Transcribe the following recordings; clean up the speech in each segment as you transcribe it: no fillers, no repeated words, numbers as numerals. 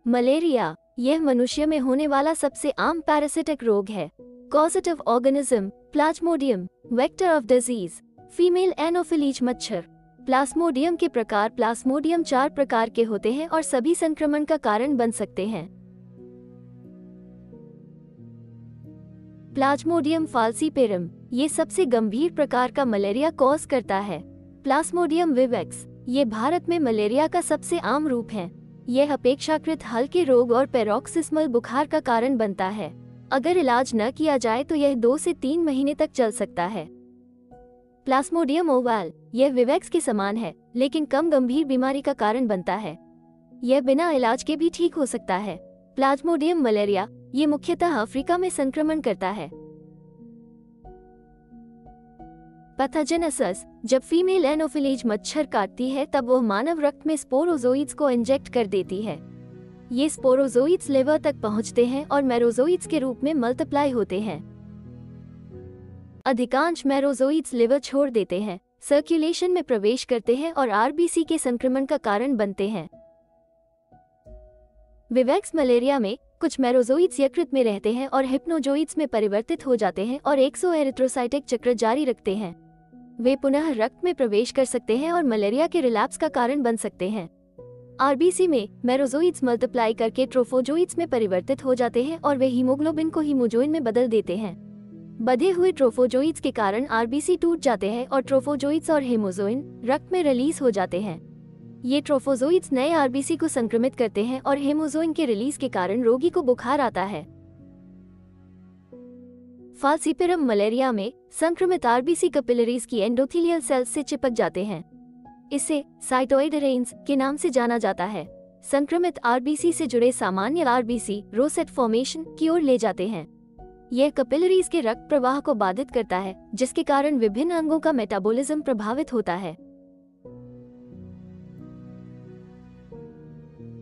Malaria यह मनुष्य में होने वाला सबसे आम पैरासिटिक रोग है। Causative organism Plasmodium. Vector of disease female anopheles मच्छर। प्लाज्मोडियम के प्रकार प्लाज्मोडियम 4 प्रकार के होते हैं और सभी संक्रमण का कारण बन सकते हैं। प्लाज्मोडियम फाल्सीपेरम ये सबसे गंभीर प्रकार का मलेरिया कॉज करता है। प्लाज्मोडियम विवेक्स ये भारत में मलेरिया का सबसे आम रूप है। यह अपेक्षाकृत हल्के रोग और पैरोक्सिस्मल बुखार का कारण बनता है। अगर इलाज न किया जाए तो यह 2 से 3 महीने तक चल सकता है। प्लाज्मोडियम ओवल यह विवेक्स के समान है लेकिन कम गंभीर बीमारी का कारण बनता है। यह बिना इलाज के भी ठीक हो सकता है। प्लाज्मोडियम मलेरिया ये मुख्यतः अफ्रीका में संक्रमण करता है। पैथोजेनेसिस जब फीमेल एनोफिलीज मच्छर काटती है तब वह मानव रक्त में स्पोरोजोइड्स को इंजेक्ट कर देती है। ये स्पोरोजोइड्स लिवर तक पहुंचते हैं और मेरोजोइड्स के रूप में मल्टीप्लाई होते हैं। अधिकांश मेरोजोइड्स लिवर छोड़ देते हैं, सर्कुलेशन में प्रवेश करते हैं और आरबीसी के संक्रमण का कारण बनते हैं। विवेक्स मलेरिया में कुछ मेरोजोइड्स यकृत में रहते हैं और हिप्नोजोइड्स में परिवर्तित हो जाते हैं और एक्सोएरिथ्रोसाइटिक चक्र जारी रखते हैं। वे पुनः रक्त में प्रवेश कर सकते हैं और मलेरिया के रिलैप्स का कारण बन सकते हैं। आरबीसी में मेरोजोइड्स मल्टीप्लाई करके ट्रोफोजोइड्स में परिवर्तित हो जाते हैं और वे हीमोग्लोबिन को हीमोजोइन में बदल देते हैं। बधे हुए ट्रोफोजोइड्स के कारण आरबीसी टूट जाते हैं और ट्रोफोजोइड्स और हीमोजोइन रक्त में रिलीज हो जाते हैं। ये ट्रोफोजोइड्स नए आरबीसी को संक्रमित करते हैं और हीमोजोइन के रिलीज के कारण रोगी को बुखार आता है। फाल्सीपेरम मलेरिया में संक्रमित आरबीसी कैपिलरीज की एंडोथेलियल सेल्स से चिपक जाते हैं। इसे साइटोइड रेंज के नाम से जाना जाता है। संक्रमित आरबीसी से जुड़े सामान्य आरबीसी रोसेट फॉर्मेशन की ओर ले जाते हैं। यह कैपिलरीज के रक्त प्रवाह को बाधित करता है जिसके कारण विभिन्न अंगों का मेटाबॉलिज्म प्रभावित होता है।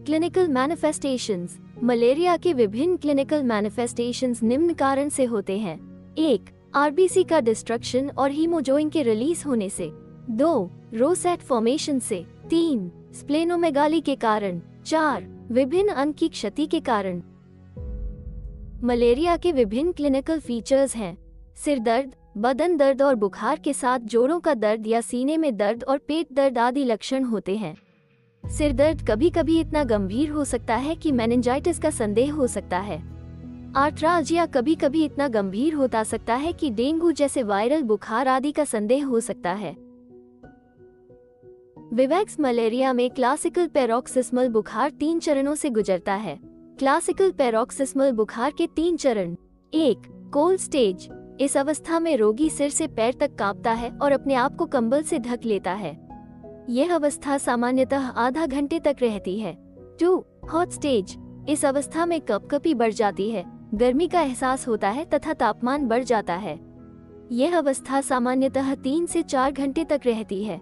क्लिनिकल मैनिफेस्टेशंस मलेरिया के विभिन्न क्लिनिकल मैनिफेस्टेशंस निम्न कारण से होते हैं। 1. आरबीसी का डिस्ट्रक्शन और हीमोजोइन के रिलीज होने से। 2. रोसेट फॉर्मेशन से। 3. स्प्लेनोमेगाली के कारण। 4. विभिन्न अंग की क्षति के कारण। मलेरिया के विभिन्न क्लिनिकल फीचर्स हैं। सिर दर्द, बदन दर्द और बुखार के साथ जोड़ों का दर्द या सीने में दर्द और पेट दर्द आदि लक्षण होते हैं। सिर दर्द कभी कभी इतना गंभीर हो सकता है कि मेनिंजाइटिस का संदेह हो सकता है। आर्थ्राल्जिया कभी कभी इतना गंभीर होता सकता है कि डेंगू जैसे वायरल बुखार आदि का संदेह हो सकता है। विवेक्स मलेरिया में क्लासिकल पैरोक्सिस्मल बुखार 3 चरणों से गुजरता है। क्लासिकल पैरोक्सिस्मल बुखार के 3 चरण। 1. कोल्ड स्टेज इस अवस्था में रोगी सिर से पैर तक कांपता है और अपने आप को कंबल से ढक लेता है। यह अवस्था सामान्यतः आधा घंटे तक रहती है। 2. हॉट स्टेज इस अवस्था में कपकपी बढ़ जाती है, गर्मी का एहसास होता है तथा तापमान बढ़ जाता है। यह अवस्था सामान्यतः 3 से 4 घंटे तक रहती है।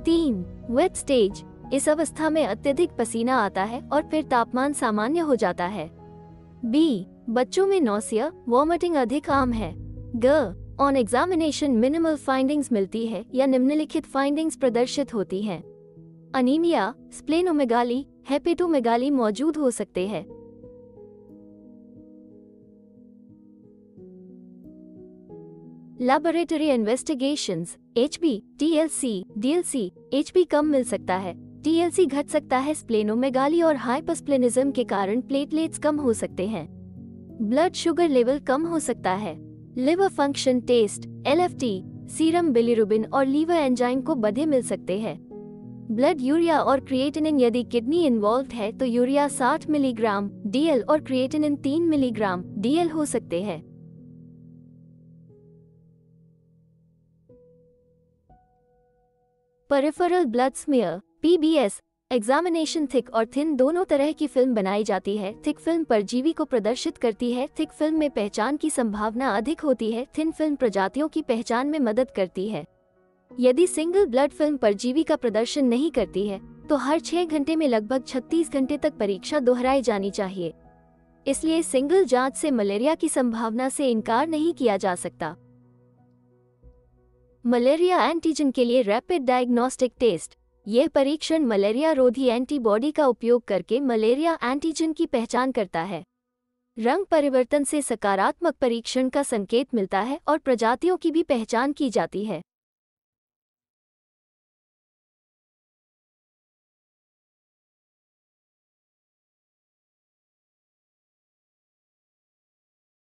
3. वेट स्टेज इस अवस्था में अत्यधिक पसीना आता है और फिर तापमान सामान्य हो जाता है। B. बच्चों में नौसिया वॉमिटिंग अधिक आम है। ग. ऑन एग्जामिनेशन मिनिमल फाइंडिंग्स मिलती है या निम्नलिखित फाइंडिंग्स प्रदर्शित होती हैं। अनीमिया, स्प्लेनोमेगाली, हेपेटोमेगाली मौजूद हो सकते हैं। Laboratory investigations HB, TLC, DLC, HB कम मिल सकता है, TLC घट सकता है। स्प्लेनोमेगाली और हाइपरस्प्लेनिज्म के कारण प्लेटलेट्स कम हो सकते हैं। ब्लड शुगर लेवल कम हो सकता है। Liver function test LFT, serum bilirubin और लीवर एंजाइम को बधे मिल सकते हैं। ब्लड यूरिया और क्रिएटिनिन यदि किडनी इन्वॉल्व्ड है तो यूरिया 60 मिलीग्राम DL और क्रिएटिनिन 3 मिलीग्राम DL हो सकते हैं। Peripheral blood smear PBS examination thick और थिन दोनों तरह की फिल्म बनाई जाती है। थिक फिल्म परजीवी को प्रदर्शित करती है। थिक फिल्म में पहचान की संभावना अधिक होती है। थिन फिल्म प्रजातियों की पहचान में मदद करती है। यदि सिंगल ब्लड फिल्म परजीवी का प्रदर्शन नहीं करती है तो हर 6 घंटे में लगभग 36 घंटे तक परीक्षा दोहराई जानी चाहिए। इसलिए सिंगल जांच से मलेरिया की संभावना से इनकार नहीं किया जा सकता। मलेरिया एंटीजन के लिए रैपिड डायग्नोस्टिक टेस्ट यह परीक्षण मलेरिया रोधी एंटीबॉडी का उपयोग करके मलेरिया एंटीजन की पहचान करता है। रंग परिवर्तन से सकारात्मक परीक्षण का संकेत मिलता है और प्रजातियों की भी पहचान की जाती है।